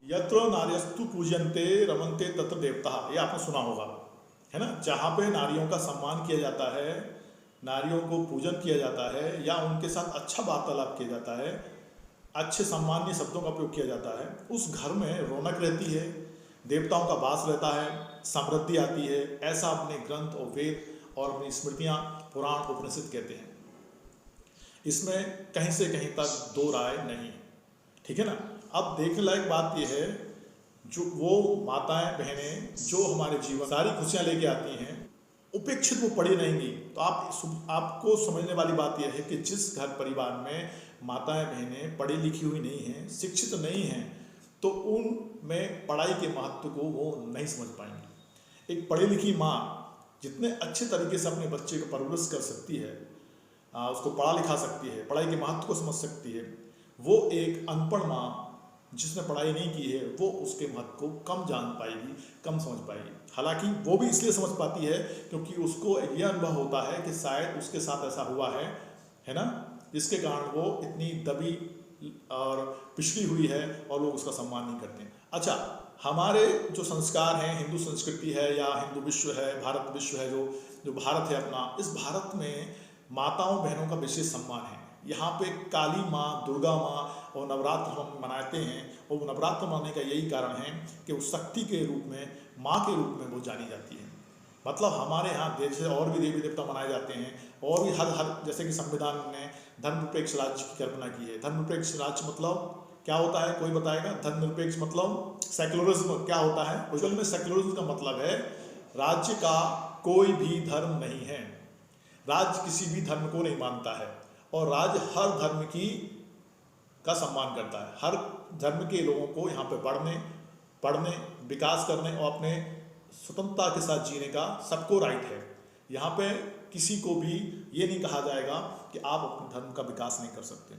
यत्र नार्यस्तु पूजन्ते रमन्ते तत्र देवता, ये आपने सुना होगा, है ना। जहाँ पे नारियों का सम्मान किया जाता है, नारियों को पूजन किया जाता है या उनके साथ अच्छा वार्तालाप किया जाता है, अच्छे सम्मानीय शब्दों का उपयोग किया जाता है, उस घर में रौनक रहती है, देवताओं का वास रहता है, समृद्धि आती है। ऐसा अपने ग्रंथ और वेद और अपनी स्मृतियाँ, पुराण, उपनिषद कहते हैं। इसमें कहीं से कहीं तक दो राय नहीं, ठीक है ना। अब देखने लायक बात यह है, जो वो माताएं बहनें जो हमारे जीवन सारी खुशियाँ लेके आती हैं, उपेक्षित वो पड़ी रहेंगी। तो आपको समझने वाली बात यह है कि जिस घर परिवार में माताएं बहनें पढ़ी लिखी हुई नहीं हैं, शिक्षित नहीं हैं, तो उनमें पढ़ाई के महत्व को वो नहीं समझ पाएंगे। एक पढ़ी लिखी माँ जितने अच्छे तरीके से अपने बच्चे को परवरिश कर सकती है, उसको पढ़ा लिखा सकती है, पढ़ाई के महत्व को समझ सकती है, वो एक अनपढ़ माँ जिसने पढ़ाई नहीं की है, वो उसके महत्व को कम जान पाएगी, कम समझ पाएगी। हालांकि वो भी इसलिए समझ पाती है क्योंकि उसको यह अनुभव होता है कि शायद उसके साथ ऐसा हुआ है ना, जिसके कारण वो इतनी दबी और पिछड़ी हुई है और लोग उसका सम्मान नहीं करते। अच्छा, हमारे जो संस्कार हैं, हिंदू संस्कृति है या हिंदू विश्व है, भारत विश्व है, जो भारत है अपना, इस भारत में माताओं बहनों का विशेष सम्मान है। यहाँ पे काली माँ, दुर्गा माँ और नवरात्र हम मनाते हैं, और नवरात्र मनाने का यही कारण है कि वो शक्ति के रूप में, माँ के रूप में वो जानी जाती है। मतलब हमारे यहाँ जैसे और भी देवी देवता मनाए जाते हैं, और भी हर जैसे कि संविधान ने धर्मनिरपेक्ष राज्य की कल्पना की है। धर्मनिरपेक्ष राज्य मतलब क्या होता है, कोई बताएगा? धर्मनिरपेक्ष मतलब सेक्युलरिज्म क्या होता है? असल में सेक्युलरिज्म का मतलब है राज्य का कोई भी धर्म नहीं है, राज्य किसी भी धर्म को नहीं मानता है, और राज्य हर धर्म का सम्मान करता है। हर धर्म के लोगों को यहाँ पे पढ़ने, विकास करने और अपने स्वतंत्रता के साथ जीने का सबको राइट है। यहाँ पे किसी को भी ये नहीं कहा जाएगा कि आप अपने धर्म का विकास नहीं कर सकते,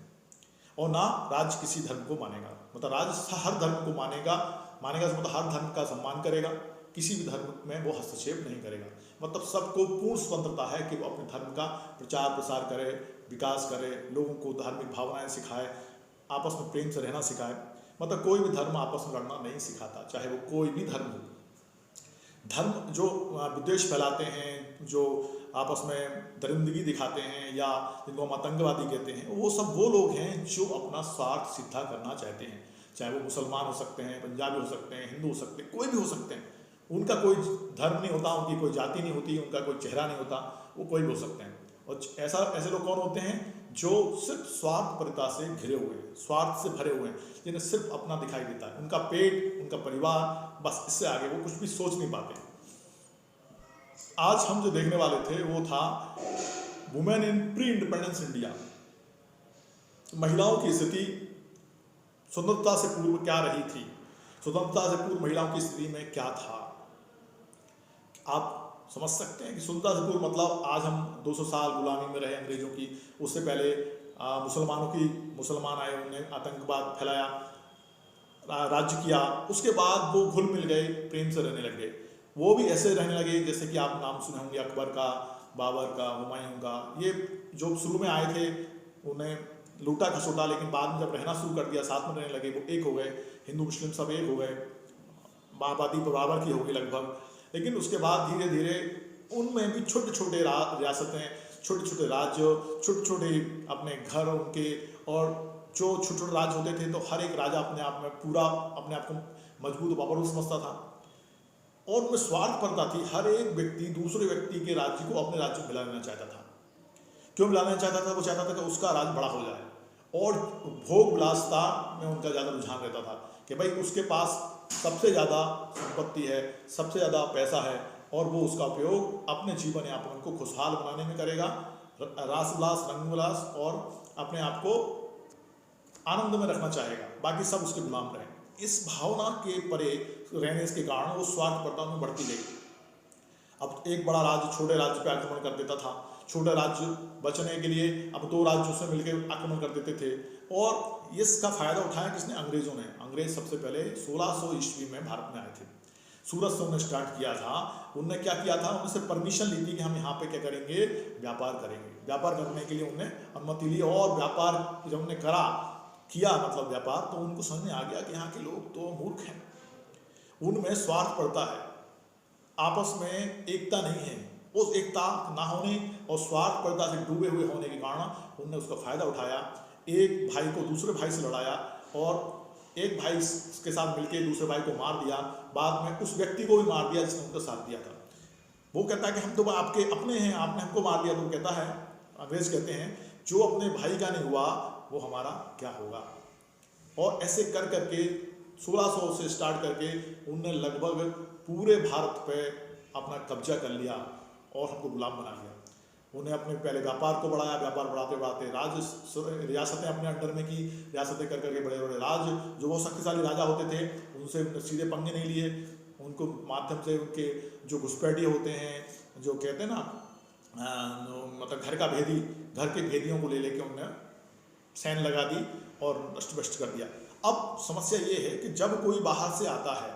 और ना राज्य किसी धर्म को मानेगा। मतलब राज्य हर धर्म को मानेगा मतलब हर धर्म का सम्मान करेगा, किसी भी धर्म में वो हस्तक्षेप नहीं करेगा। मतलब सबको पूर्ण स्वतंत्रता है कि वो अपने धर्म का प्रचार प्रसार करे, विकास करे, लोगों को धार्मिक भावनाएं सिखाए, आपस में प्रेम से रहना सिखाए। मतलब कोई भी धर्म आपस में लड़ना नहीं सिखाता, चाहे वो कोई भी धर्म हो। धर्म जो विद्वेष फैलाते हैं, जो आपस में दरिंदगी दिखाते हैं, या जिनको हम आतंकवादी कहते हैं, वो सब वो लोग हैं जो अपना स्वार्थ सिद्धा करना चाहते हैं। चाहे वो मुसलमान हो सकते हैं, पंजाबी हो सकते हैं, हिंदू हो सकते हैं, कोई भी हो सकते हैं। उनका कोई धर्म नहीं होता, उनकी कोई जाति नहीं होती, उनका कोई चेहरा नहीं होता, वो कोई भी हो सकते हैं। और ऐसे लोग कौन होते हैं? जो सिर्फ स्वार्थपरता से घिरे हुए हैं, स्वार्थ से भरे हुए हैं, जिन्हें सिर्फ अपना दिखाई देता है, उनका पेट, उनका परिवार, बस इससे आगे वो कुछ भी सोच नहीं पाते। आज हम जो देखने वाले थे वो था women in pre independence India. महिलाओं की स्थिति स्वतंत्रता से पूर्व क्या रही थी, स्वतंत्रता से पूर्व महिलाओं की स्थिति में क्या था। आप समझ सकते हैं कि स्वतंत्रता से पूर्व मतलब आज हम 200 साल गुलामी में रहे अंग्रेजों की, उससे पहले मुसलमान आए, उन्होंने आतंकवाद फैलाया, राज्य किया, उसके बाद वो घुल मिल गए, प्रेम से रहने लग गए। वो भी ऐसे रहने लगे जैसे कि आप नाम सुने होंगे अकबर का, बाबर का, हुमायूं का। ये जो शुरू में आए थे उन्हें लूटा खसोटा, लेकिन बाद में जब रहना शुरू कर दिया, साथ में रहने लगे, वो एक हो गए, हिंदू मुस्लिम सब एक हो गए, आबादी बराबर की होगी लगभग। लेकिन उसके बाद धीरे धीरे उनमें भी छोटे छोटे रियासतें, छोटे छोटे राज्य, छोटे छोटे अपने घर उनके, और जो छोटे छोटे राज्य होते थे तो हर एक राजा अपने आप में पूरा अपने आप को मजबूत पावरफुल समझता था, और उनमें स्वार्थपरता थी। हर एक व्यक्ति दूसरे व्यक्ति के राज्य को अपने राज्य में मिला लेना चाहता था। क्यों मिलाना चाहता था? वो चाहता था कि उसका राज्य बड़ा हो जाए, और भोग विलासता में उनका ज़्यादा रुझान रहता था कि भाई उसके पास सबसे ज़्यादा संपत्ति है, सबसे ज़्यादा पैसा है, और वो उसका उपयोग अपने जीवन यापन को खुशहाल बनाने में करेगा, रास विलास, रंग विलास, और अपने आप को आनंद में रखना चाहेगा, बाकी सब उसके गुलाम रहे। इस भावना के परे रहने के कारण वो स्वार्थपरता में बढ़ती गई। अब एक बड़ा राज्य छोटे राज्य पे आक्रमण कर देता था, छोटे राज्य बचने के लिए अब 2 राज्यों से मिलकर आक्रमण कर देते थे, और इसका फायदा उठाया किसने? अंग्रेजों ने। अंग्रेज सबसे पहले 1600 ईस्वी में भारत में आए थे, सूरत से उन्होंने स्टार्ट किया था। उनने क्या किया था? उनसे परमिशन ली थी कि हम यहाँ पे क्या करेंगे? व्यापार करेंगे। व्यापार करने के लिए उन्होंने अनुमति ली, और व्यापार जब उन्होंने करा किया मतलब व्यापार, तो उनको समझ में आ गया कि यहाँ के लोग तो मूर्ख हैं, उनमें स्वार्थ पड़ता है, आपस में एकता नहीं है। उस एकता ना होने और स्वार्थपरता से डूबे हुए होने के कारण उनने उसका फायदा उठाया, एक भाई को दूसरे भाई से लड़ाया और एक भाई के साथ मिलकर दूसरे भाई को मार दिया, बाद में उस व्यक्ति को भी मार दिया जिसने उनका साथ दिया था। वो कहता है कि हम तो आपके अपने हैं, आपने हमको मार दिया। तो वो कहता है, अंग्रेज कहते हैं, जो अपने भाई का नहीं हुआ वो हमारा क्या होगा। और ऐसे कर करके 1600 से स्टार्ट करके उनने लगभग पूरे भारत पे अपना कब्जा कर लिया और हमको गुलाम बना लिया। उन्हें अपने पहले व्यापार को बढ़ाया, व्यापार बढ़ाते बढ़ाते रियासतें अपने अंडर में की, रियासतें कर करके बड़े बड़े राज, जो बहुत शक्तिशाली राजा होते थे उनसे सीधे पंगे नहीं लिए, उनको माध्यम से उनके जो घुसपैठिए होते हैं, जो कहते हैं ना मतलब घर का भेदी, घर के भेदियों को ले लेके उन्होंने सैन लगा दी और नष्ट भ्रष्ट कर दिया। अब समस्या ये है कि जब कोई बाहर से आता है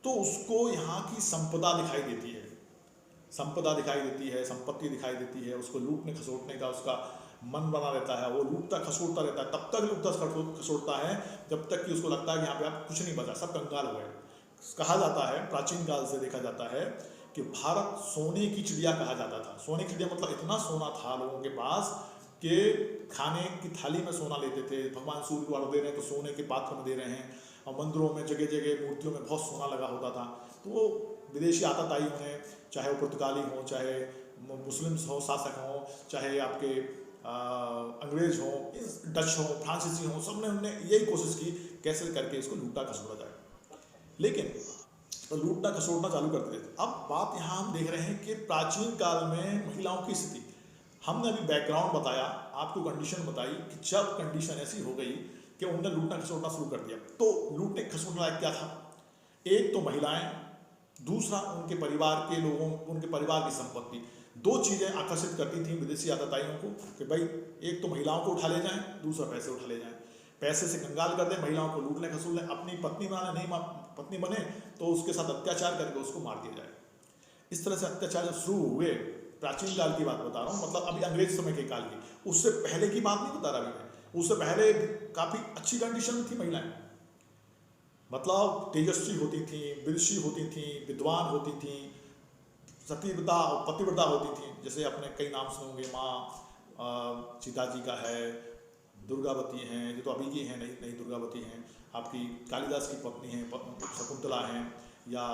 तो उसको यहाँ की संपदा दिखाई देती है, संपदा दिखाई देती है, संपत्ति दिखाई देती है, उसको लूटने खसोटने का उसका मन बना रहता है, वो लूटता खसोटता रहता है, तब तक लूटता खसोटता है जब तक कि उसको लगता है कि यहाँ पे आप कुछ नहीं बचा, सब कंगाल हो गए। कहा जाता है, प्राचीन काल से देखा जाता है कि भारत सोने की चिड़िया कहा जाता था। सोने की चिड़िया मतलब इतना सोना था लोगों के पास कि खाने की थाली में सोना लेते थे, भगवान सूर्य को अर्घ दे रहे हैं तो सोने के पात्र में दे रहे हैं, और मंदिरों में जगह जगह मूर्तियों में बहुत सोना लगा होता था। तो वो विदेशी आताताई होने, चाहे वो पुर्तगाली हो, चाहे मुस्लिम्स हो, शासक हो, चाहे आपके अंग्रेज हो, डच हो, फ्रांसीसी हो, सब ने उनने यही कोशिश की कैसे करके इसको लूटा खसोटा जाए, लेकिन तो लूटना खसोटना चालू करते थे। अब बात यहाँ हम देख रहे हैं कि प्राचीन काल में महिलाओं की स्थिति, हमने अभी बैकग्राउंड बताया, आपको कंडीशन बताई कि जब कंडीशन ऐसी हो गई कि उन्होंने लूटना खसोटना शुरू कर दिया। तो लूटने खसोटना क्या था? एक तो महिलाएं, दूसरा उनके परिवार के लोगों, उनके परिवार की संपत्ति। दो चीज़ें आकर्षित करती थी विदेशी आताताइयों को कि भाई एक तो महिलाओं को उठा ले जाएं, दूसरा पैसे उठा ले जाएं, पैसे से कंगाल कर दें, महिलाओं को लूट लें खसूट लें, अपनी पत्नी बनाने नहीं पत्नी बने तो उसके साथ अत्याचार करके उसको मार दिया जाए। इस तरह से अत्याचार जब शुरू हुए, प्राचीन काल की बात बता रहा हूँ, मतलब अभी अंग्रेज समय के काल की, उससे पहले की बात नहीं बता रहा अभी मैं, उससे पहले काफ़ी अच्छी कंडीशन में थी महिलाएं, मतलब तेजस्वी होती थी, विदुषी होती थी, विद्वान होती थी, सतीव्रता और पतिव्रता होती थी। जैसे अपने कई नाम सुनोगे, माँ सीता जी का है, दुर्गावती हैं, ये तो अभी की हैं, नहीं दुर्गावती हैं, आपकी कालिदास की पत्नी हैं शकुंतला हैं, या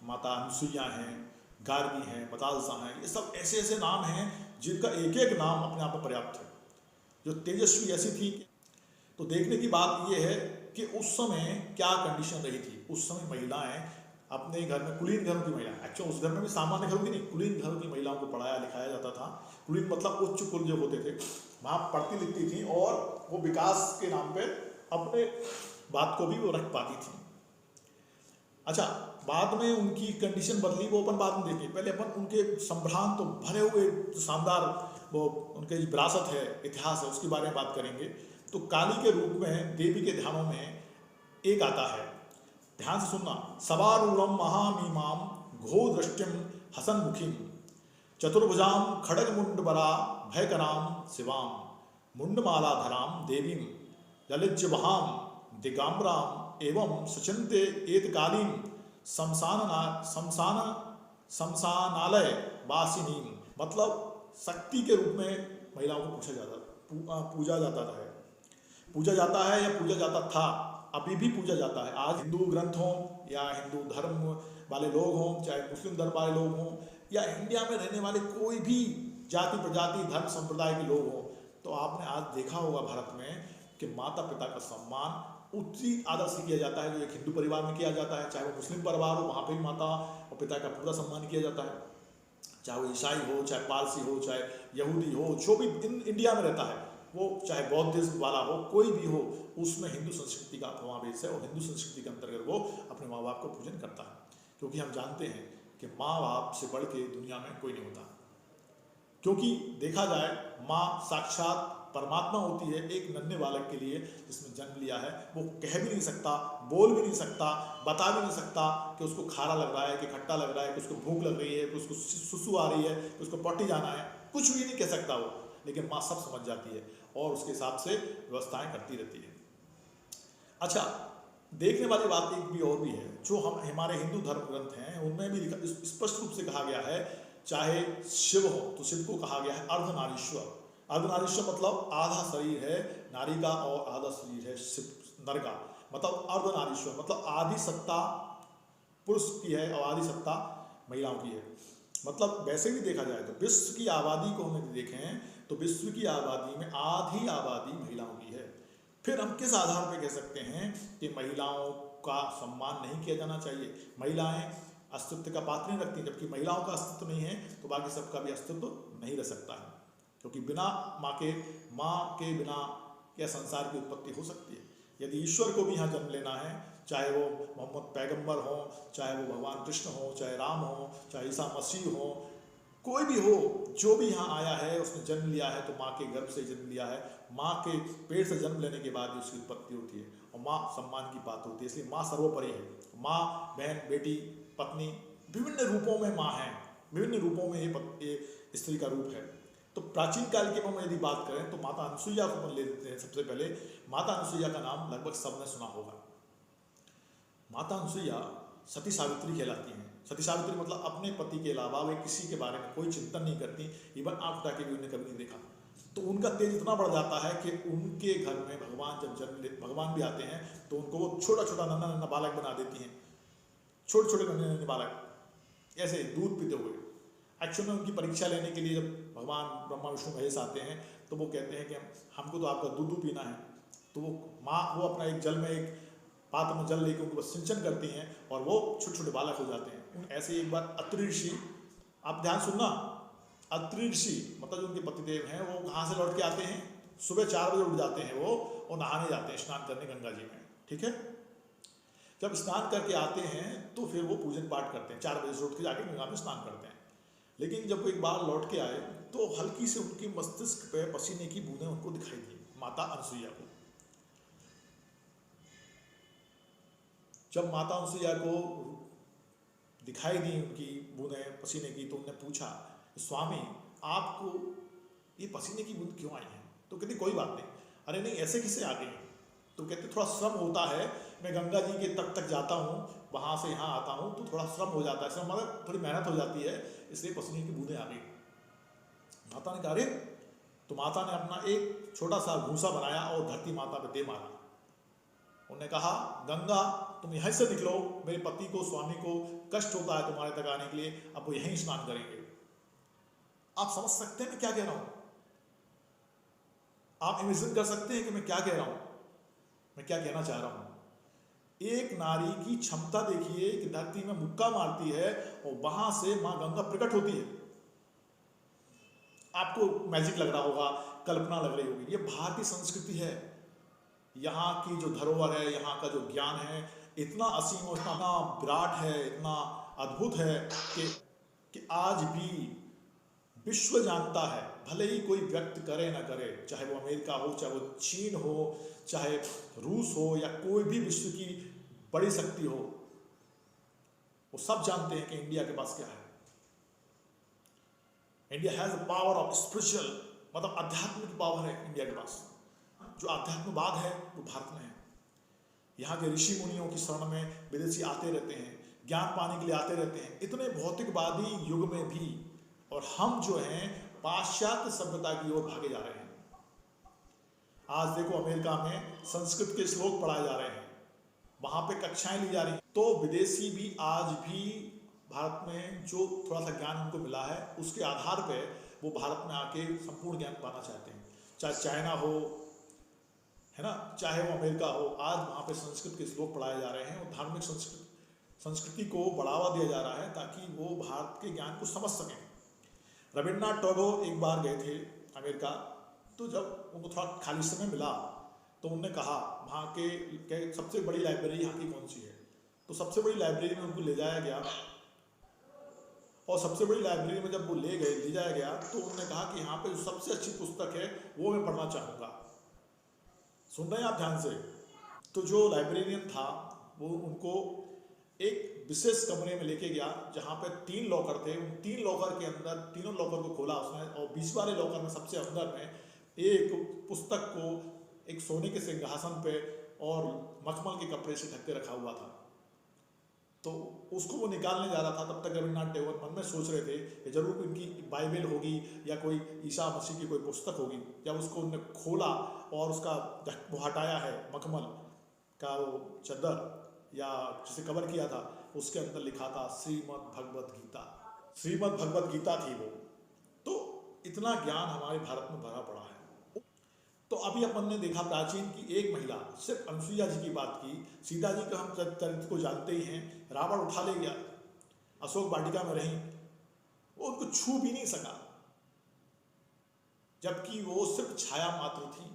माता अनुसुईया हैं, गार्गी हैं, बतालसा हैं, ये सब ऐसे ऐसे नाम हैं जिनका एक एक नाम अपने आप में पर्याप्त है, जो तेजस्वी ऐसी थी। तो देखने की बात ये है कि उस समय क्या कंडीशन रही थी। उस समय महिलाएं अपने घर में, कुलीन घरों की महिला, एक्चुअली उस घर में भी सामान्य घरों की नहीं, कुलीन घरों की महिलाओं को पढ़ाया लिखाया जाता था। कुलीन मतलब उच्च कुल जो होते थे, वहाँ पढ़ती लिखती थी और वो विकास के नाम पे अपने बात को भी वो रख पाती थी। अच्छा, बाद में उनकी कंडीशन बदली, वो अपन बाद में देखें, पहले अपन उनके संभ्रांत तो भरे हुए शानदार वो उनके विरासत है, इतिहास है, उसके बारे में बात करेंगे। तो काली के रूप में देवी के ध्यानों में एक आता है, ध्यान से सुनना, सवारूढ़म महामीमां घो दृष्टिम हसन्मुखीम चतुर्भुजाम खड्गमुंडबरा भयकराम शिवाम मुंडमालाधराम देवीम ललिज्जवहाम दिगाम्बराम एवं सचिंते एतकालीन शमशानालय वासिनीम। मतलब शक्ति के रूप में महिलाओं को पूजा जाता है या पूजा जाता था, अभी भी पूजा जाता है। आज हिंदू ग्रंथ हों या हिंदू धर्म वाले लोग हों, चाहे मुस्लिम धर्म वाले लोग हों, या इंडिया में रहने वाले कोई भी जाति प्रजाति धर्म संप्रदाय के लोग हों, तो आपने आज देखा होगा भारत में कि माता पिता का सम्मान उसी आदर से किया जाता है जो एक हिंदू परिवार में किया जाता है। चाहे वो मुस्लिम परिवार हो, वहाँ पे भी माता और पिता का पूरा सम्मान किया जाता है, चाहे वो ईसाई हो, चाहे पारसी हो, चाहे यहूदी हो, जो भी इंडिया में रहता है, वो चाहे बौद्धिज्म वाला हो, कोई भी हो, उसमें हिंदू संस्कृति का समावेश है और हिंदू संस्कृति के अंतर्गत वो अपने माँ बाप को पूजन करता है। क्योंकि हम जानते हैं कि माँ बाप से बढ़ के दुनिया में कोई नहीं होता, क्योंकि देखा जाए माँ साक्षात परमात्मा होती है एक नन्हे बालक के लिए जिसने जन्म लिया है। वो कह भी नहीं सकता, बोल भी नहीं सकता, बता भी नहीं सकता कि उसको खारा लग रहा है कि खट्टा लग रहा है, कि उसको भूख लग रही है, कि उसको सुसु आ रही है, कि उसको पॉटी जाना है, कुछ भी नहीं कह सकता वो, लेकिन माँ सब समझ जाती है। और उसके हिसाब से व्यवस्थाएं करती रहती है। अच्छा, देखने वाली बात एक भी और भी है, जो हम हमारे हिंदू धर्म ग्रंथ हैं उनमें भी स्पष्ट रूप से कहा गया है, चाहे शिव हो तो शिव को कहा गया है अर्धनारीश्वर। अर्धनारीश्वर मतलब आधा शरीर है नारी का और आधा शरीर है शिव नर का, मतलब अर्धनारीश्वर मतलब आधी सत्ता पुरुष की है और आधी सत्ता महिलाओं की है। मतलब वैसे भी देखा जाए तो विश्व की आबादी को हम देखें तो विश्व की आबादी में आधी आबादी महिलाओं की है। फिर हम किस आधार पर कह सकते हैं कि महिलाओं का सम्मान नहीं किया जाना चाहिए, महिलाएं अस्तित्व का पात्र नहीं रखती, जबकि महिलाओं का अस्तित्व नहीं है तो बाकी सबका भी अस्तित्व नहीं रह सकता है, क्योंकि बिना माँ के बिना क्या संसार की उत्पत्ति हो सकती है। यदि ईश्वर को भी यहाँ जन्म लेना है, चाहे वो मोहम्मद पैगंबर हो, चाहे वो भगवान कृष्ण हो, चाहे राम हो, चाहे ईसा मसीह हो, कोई भी हो, जो भी यहाँ आया है उसने जन्म लिया है तो माँ के गर्भ से जन्म लिया है, माँ के पेट से जन्म लेने के बाद ही उसकी उत्पत्ति होती है और माँ सम्मान की बात होती है। इसलिए माँ सर्वोपरि है। माँ, बहन, बेटी, पत्नी, विभिन्न रूपों में माँ है, विभिन्न रूपों में ये स्त्री का रूप है। तो प्राचीन काल की हम यदि बात करें तो माता अनुसुईया को अपन ले लेते हैं। सबसे पहले माता अनुसुईया का नाम लगभग सबने सुना होगा। माता अनुसुईया सती सावित्री कहलाती हैं। सती सावित्री मतलब अपने पति के अलावा वे किसी के बारे में कोई चिंतन नहीं करती, इवन आंख उठा के भी उन्हें कभी नहीं देखा। तो उनका तेज इतना बढ़ जाता है कि उनके घर में भगवान भी आते हैं तो उनको वो छोटा छोटा नन्हा नन्हा बालक बना देती हैं, छोटे छोटे नन्हे नन्हे बालक ऐसे दूध पीते हुए। एक्चुअल में उनकी परीक्षा लेने के लिए जब भगवान ब्रह्मा विष्णु महेश आते हैं तो वो कहते हैं कि हमको तो आपका दूध पीना है। तो वो अपना एक जल में एक पात्र में जल लेकर उनको सिंचन करती हैं और वो छोटे छोटे बालक हो जाते हैं। ऐसे ही एक बार अत्रि ऋषि, आप ध्यान सुनना, अत्रि ऋषि मतलब जो उनके पतिदेव हैं वो कहाँ से लौट के आते हैं, सुबह 4 बजे उठ जाते हैं वो और नहाने जाते हैं, स्नान करने गंगा जी में। ठीक है, जब स्नान करके आते हैं तो फिर वो पूजन पाठ करते हैं, 4 बजे से उठ के जाके गंगा में स्नान करते हैं। लेकिन जब वो एक बार लौट के आए तो हल्की से उनकी मस्तिष्क पे पसीने की बूंदें उनको दिखाई दी, माता अनुसुईया को। जब माता अनुसुईया को दिखाई दी उनकी बूंदें पसीने की तो उन्होंने पूछा, स्वामी आपको ये पसीने की बूंद क्यों आई है? तो कहती कोई बात नहीं। अरे नहीं, ऐसे किसे आ गई? तो कहते थोड़ा श्रम होता है, मैं गंगा जी के तट तक जाता हूँ, वहाँ से यहाँ आता हूँ तो थोड़ा श्रम हो जाता है, श्रम मतलब थोड़ी मेहनत हो जाती है, इसलिए पसीने की बूंदें आ गई। माता ने कहा अरे, तो माता ने अपना एक छोटा सा भूसा बनाया और धरती माता पे दे मारा। उन्होंने कहा गंगा तुम यहीं से निकलो, मेरे पति को स्वामी को कष्ट होता है तुम्हारे तक आने के लिए, अब वो यहीं स्नान करेंगे। आप समझ सकते हैं मैं क्या कह रहा हूँ? आप इमेजिन कर सकते हैं कि मैं क्या कह रहा हूँ, मैं क्या कहना चाह रहा हूँ? एक नारी की क्षमता देखिए कि धरती में मुक्का मारती है और वहां से मां गंगा प्रकट होती है। आपको मैजिक लग रहा होगा, कल्पना लग रही होगी, ये भारतीय संस्कृति है। यहाँ की जो धरोहर है, यहाँ का जो ज्ञान है इतना असीम और इतना विराट है, इतना अद्भुत है कि आज भी विश्व जानता है, भले ही कोई व्यक्त करे ना करे, चाहे वो अमेरिका हो, चाहे वो चीन हो, चाहे रूस हो या कोई भी विश्व की बड़ी शक्ति हो, वो सब जानते हैं कि इंडिया के पास क्या है। India has the power of spiritual, मतलब आध्यात्मिक पावर है इंडिया के पास। जो आध्यात्मवाद है वो भारत में है। यहाँ के ऋषि मुनियों की शरण में विदेशी आते रहते हैं, ज्ञान पाने के लिए आते रहते हैं, इतने भौतिकवादी युग में भी। और हम जो हैं पाश्चात्य सभ्यता की ओर भागे जा रहे हैं। आज देखो अमेरिका में संस्कृत के श्लोक पढ़ाए जा रहे हैं, वहां पे कक्षाएं ली जा रही हैं। तो विदेशी भी आज भी भारत में जो थोड़ा सा ज्ञान उनको मिला है उसके आधार पे वो भारत में आके संपूर्ण ज्ञान पाना चाहते हैं। चाहे चाइना हो, है ना, चाहे वो अमेरिका हो, आज वहाँ पे संस्कृत के श्लोक पढ़ाए जा रहे हैं और धार्मिक संस्कृति को बढ़ावा दिया जा रहा है ताकि वो भारत के ज्ञान को समझ सकें। रविन्द्रनाथ टैगोर एक बार गए थे अमेरिका, तो जब उनको थोड़ा खाली समय मिला तो उन्होंने कहा वहाँ के सबसे बड़ी लाइब्रेरी यहाँ की कौन सी है? तो सबसे बड़ी लाइब्रेरी में उनको ले जाया गया और सबसे बड़ी लाइब्रेरी में जब वो ले जाया गया तो उन्होंने कहा कि यहाँ पे जो सबसे अच्छी पुस्तक है वो मैं पढ़ना चाहूँगा। सुन रहे हैं आप ध्यान से? तो जो लाइब्रेरियन था वो उनको एक विशेष कमरे में लेके गया जहाँ पे 3 लॉकर थे। उन 3 लॉकर के अंदर, तीनों लॉकर को खोला उसने और 20 वाले लॉकर में सबसे अंदर में एक पुस्तक को एक सोने के सिंहासन पे और मखमल के कपड़े से ढक के रखा हुआ था। तो उसको वो निकालने जा रहा था, तब तक रविन्द्रनाथ टैगोर मन में सोच रहे थे कि जरूर इनकी बाइबल होगी या कोई ईसा मसीह की कोई पुस्तक होगी। जब उसको उन्होंने खोला और उसका वो हटाया है मखमल का वो चद्दर या जिसे कवर किया था, उसके अंदर लिखा था श्रीमद् भगवत गीता। श्रीमद् भगवत गीता थी वो। तो इतना ज्ञान हमारे भारत में भरा पड़ा है। तो अभी अपन ने देखा प्राचीन की एक महिला, सिर्फ अनुसुईया जी की बात की, सीता जी का हम चरित्र को जानते ही हैं, रावण उठा ले गया, अशोक वाटिका में रही, वो उनको छू भी नहीं सका, जबकि वो सिर्फ छाया मात्र थी।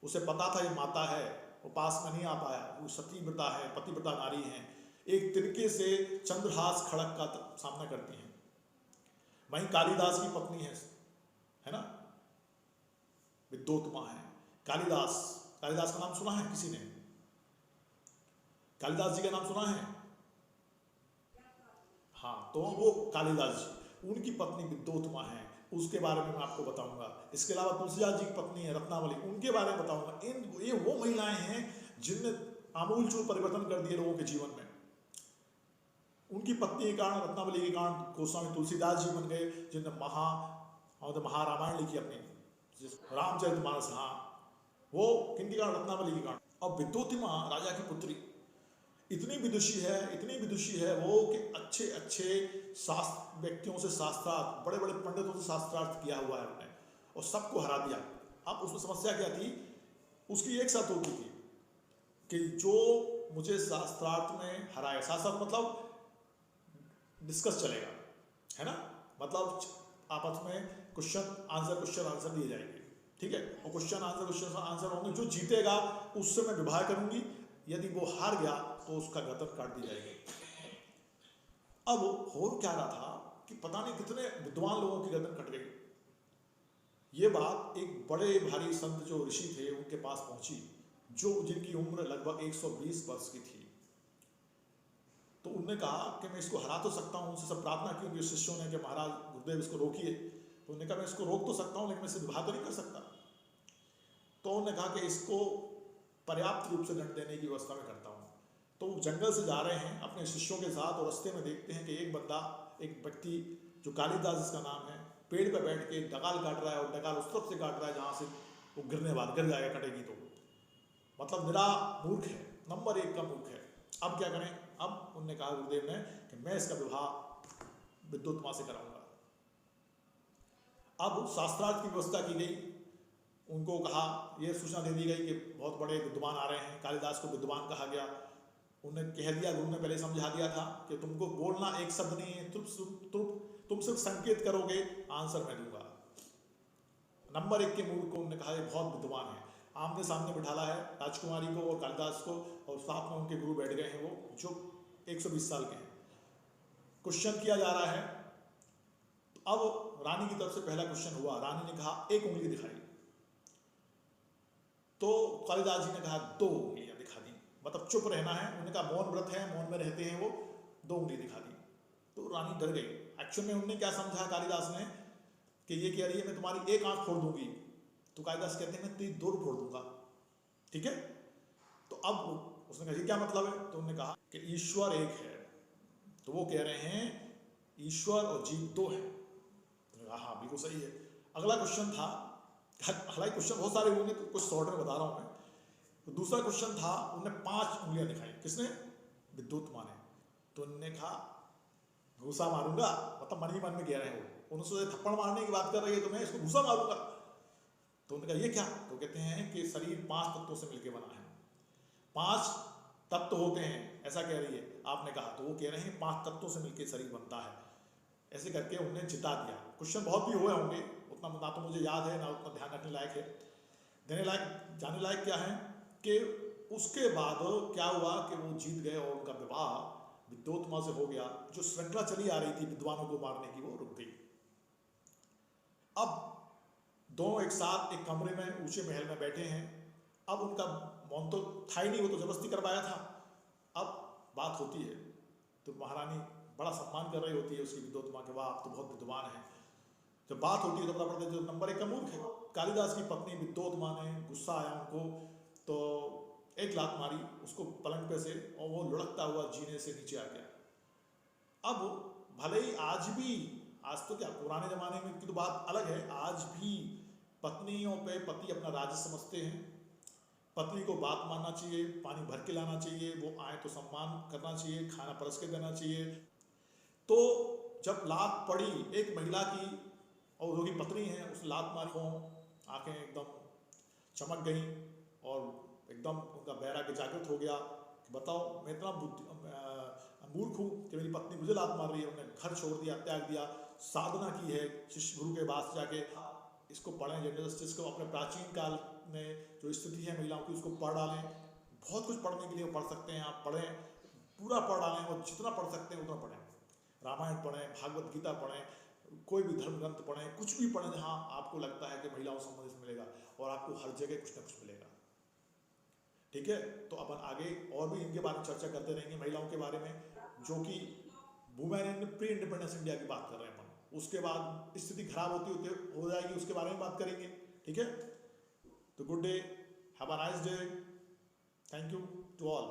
उसे पता था ये माता है, वो पास में नहीं आ पाया, वो सतीव्रता है, पतिव्रता नारी है, एक तिनके से चंद्रहास खड़क का सामना करती हैं। वहीं कालिदास की पत्नी है ना, विद्योत्मा है। कालिदास का नाम सुना है किसी ने? कालिदास जी का नाम सुना है? हाँ, तो वो कालिदास जी, उनकी पत्नी विद्योत्मा है, उसके बारे में मैं आपको बताऊंगा। इसके अलावा तुलसीदास जी की पत्नी है रत्नावली, उनके बारे में बताऊंगा। ये वो महिलाएं हैं जिनने आमूलचूल परिवर्तन कर दिए लोगों के जीवन में। उनकी पत्नी के कारण, रत्नावली के कारण गोस्वामी तुलसीदास जी बन गए, जिनने महारामायण लिखी अपनी, रामचरितमानस। हाँ, वो किनके कारण? रत्नावली के कारण। और विद्योतिमा राजा की पुत्री इतनी विदुषी है वो कि अच्छे शास्त्र व्यक्तियों से शास्त्रार्थ, बड़े बड़े पंडितों से शास्त्रार्थ किया हुआ है उन्होंने, और सबको हरा दिया। अब उसमें समस्या क्या थी? उसकी एक शर्त होती थी कि जो मुझे शास्त्रार्थ में हराए, शास्त्रार्थ मतलब डिस्कस चलेगा, है ना, मतलब आपस में क्वेश्चन आंसर दिए जाएंगे, ठीक है, और क्वेश्चन आंसर होंगे, जो जीतेगा उससे मैं विवाह करूंगी, यदि वो हार गया तो उसका गर्दन काट दी जाएगी। अब हो क्या रहा था कि पता नहीं कितने विद्वान लोगों की गर्दन कट गई। ये बात एक बड़े भारी संत जो ऋषि थे उनके पास पहुंची, जिनकी उम्र लगभग 120 वर्ष की थी। तो उन्होंने कहा कि मैं इसको हरा तो सकता हूँ, उनसे सब प्रार्थना की उनके शिष्यों ने कि महाराज गुरुदेव इसको रोकिए। तो उन्होंने कहा मैं इसको रोक तो सकता हूँ, लेकिन मैं इसे विवाह तो नहीं कर सकता। तो उन्होंने कहा कि इसको पर्याप्त रूप से दंड देने की व्यवस्था में करता हूँ। तो वो जंगल से जा रहे हैं अपने शिष्यों के साथ, और रास्ते में देखते हैं कि एक व्यक्ति जो कालिदास जिसका नाम है, पेड़ पर बैठ के डगाल काट रहा है, और डगाल उस तरफ से काट रहा है जहाँ से वो गिर जाएगा, कटेगी तो। मतलब निरा मूर्ख है, नंबर 1 का मूर्ख है। अब क्या करें? अब उन्होंने कहा गुरुदेव ने कि मैं इसका विवाह विद्योत्मा से कराऊंगा। अब शास्त्रार्थ की व्यवस्था की गई, उनको कहा, यह सूचना दे दी गई कि बहुत बड़े विद्वान आ रहे हैं। कालिदास को विद्वान कहा गया। उन्हें कह दिया, गुरु ने पहले समझा दिया था कि तुमको बोलना एक शब्द नहीं है, तुम सिर्फ संकेत करोगे, आंसर मैं दूंगा। नंबर 1 के मूर्ख को उन्होंने कहा ये बहुत विद्वान है। आमने सामने बिठाला है राजकुमारी को और कालिदास को, और साथ में उनके गुरु बैठ गए हैं, वो जो 120 साल के हैं। क्वेश्चन किया जा रहा है। तो अब रानी की तरफ से पहला क्वेश्चन हुआ। रानी ने कहा 1 उंगली दिखाई। तो कालिदास जी ने कहा 2 उंगलियां दिखा दी, मतलब चुप रहना है। उन्होंने कहा मौन व्रत है, मौन में रहते हैं वो, 2 उंगली दिखा दी। तो रानी डर गई। एक्चुअल में उन्होंने क्या समझा कालिदास ने कि ये कह रही है मैं तुम्हारी 1 आंख फोड़ दूंगी। तो कालिदास कहते हैं मैं तेरी 2 फोड़ दूंगा, ठीक है। तो अब उसने कहा ये क्या मतलब है? तो उन्होंने कहा कि ईश्वर एक है। तो वो कह रहे हैं ईश्वर और जीव 2 है। हाँ बिल्कुल सही है। अगला क्वेश्चन था, हालांकि क्वेश्चन बहुत सारे होंगे तो कुछ शॉर्ट में बता रहा हूं मैं। तो दूसरा क्वेश्चन था, उन्होंने 5 उंगलियां दिखाई। किसने? विद्योत्मा ने। तो उन्होंने कहा घूसा मारूंगा, मतलब मन ही मन में कह रहे हैं वो, उन्होंने थप्पड़ मारने की बात कर रही है तो मैं इसको घूसा मारूंगा। तो उन्होंने कहा ये क्या? तो कहते हैं कि शरीर 5 तत्वों से मिलकर बना है, 5 तत्व होते हैं, ऐसा कह रही है। आपने कहा, तो वो कह रहे हैं 5 तत्वों से मिलकर शरीर बनता है। ऐसे करके उन्हें जिता दिया। क्वेश्चन बहुत भी हुए होंगे, उतना ना तो मुझे याद है ना उतना ध्यान रखने लायक है। जाने लायक क्या है कि उसके बाद क्या हुआ कि वो जीत गए और उनका विवाह विद्योत्मा से हो गया। जो श्रृंखला चली आ रही थी विद्वानों को मारने की, वो रुक गई। अब दोनों एक साथ एक कमरे में ऊंचे महल में बैठे हैं। अब उनका मौन तो था ही नहीं, वो तो जबरदस्ती करवाया था। अब बात होती है तो महारानी बड़ा सम्मान कर रही होती है उसकी विद्योत्मा के, वाह आप तो बहुत विद्वान हैं, जब बात होती है तो पता पड़ता है जो नंबर 1 का मूर्ख है। कालिदास की पत्नी विद्योत माँ ने गुस्सा आया उनको तो एक लात मारी उसको पलंग पे से और वो लुढ़कता हुआ जीने से नीचे आ गया। अब भले ही आज भी, आज तो क्या पुराने जमाने में की तो बात अलग है, आज भी पत्नियों पे पति अपना राज्य समझते हैं। पत्नी को बात मानना चाहिए, पानी भर के लाना चाहिए, वो आए तो सम्मान करना चाहिए, खाना परस के देना चाहिए। तो जब लात पड़ी एक महिला की और जो की पत्नी है उस लात मारी को आंखें एकदम चमक गई और एकदम उनका बहरा के जागृत हो गया कि बताओ मैं इतना मूर्ख हूँ कि मेरी पत्नी मुझे लात मार रही है। उन्होंने घर छोड़ दिया, त्याग दिया, साधना की है शिष्य गुरु के पास जाके। इसको पढ़ें, जेंडर जस्टिस को अपने प्राचीन काल में जो स्थिति है महिलाओं की उसको पढ़ डालें। बहुत कुछ पढ़ने के लिए पढ़ सकते हैं, आप पढ़ें, पूरा पढ़ डालें और जितना पढ़ सकते हैं उतना पढ़ें। रामायण पढ़ें, भागवत गीता पढ़ें, कोई भी धर्म ग्रंथ पढ़ें, कुछ भी पढ़ें जहाँ आपको लगता है कि महिलाओं से संबंधित मिलेगा और आपको हर जगह कुछ ना कुछ मिलेगा। ठीक है, तो अपन आगे और भी इनके बारे में चर्चा करते रहेंगे, महिलाओं के बारे में, जो कि women in pre independence India की बात कर रहे हैं अपन। उसके बाद स्थिति खराब होती हो जाएगी, उसके बारे में बात करेंगे। ठीक है, तो good day, have a nice day, thank you to all.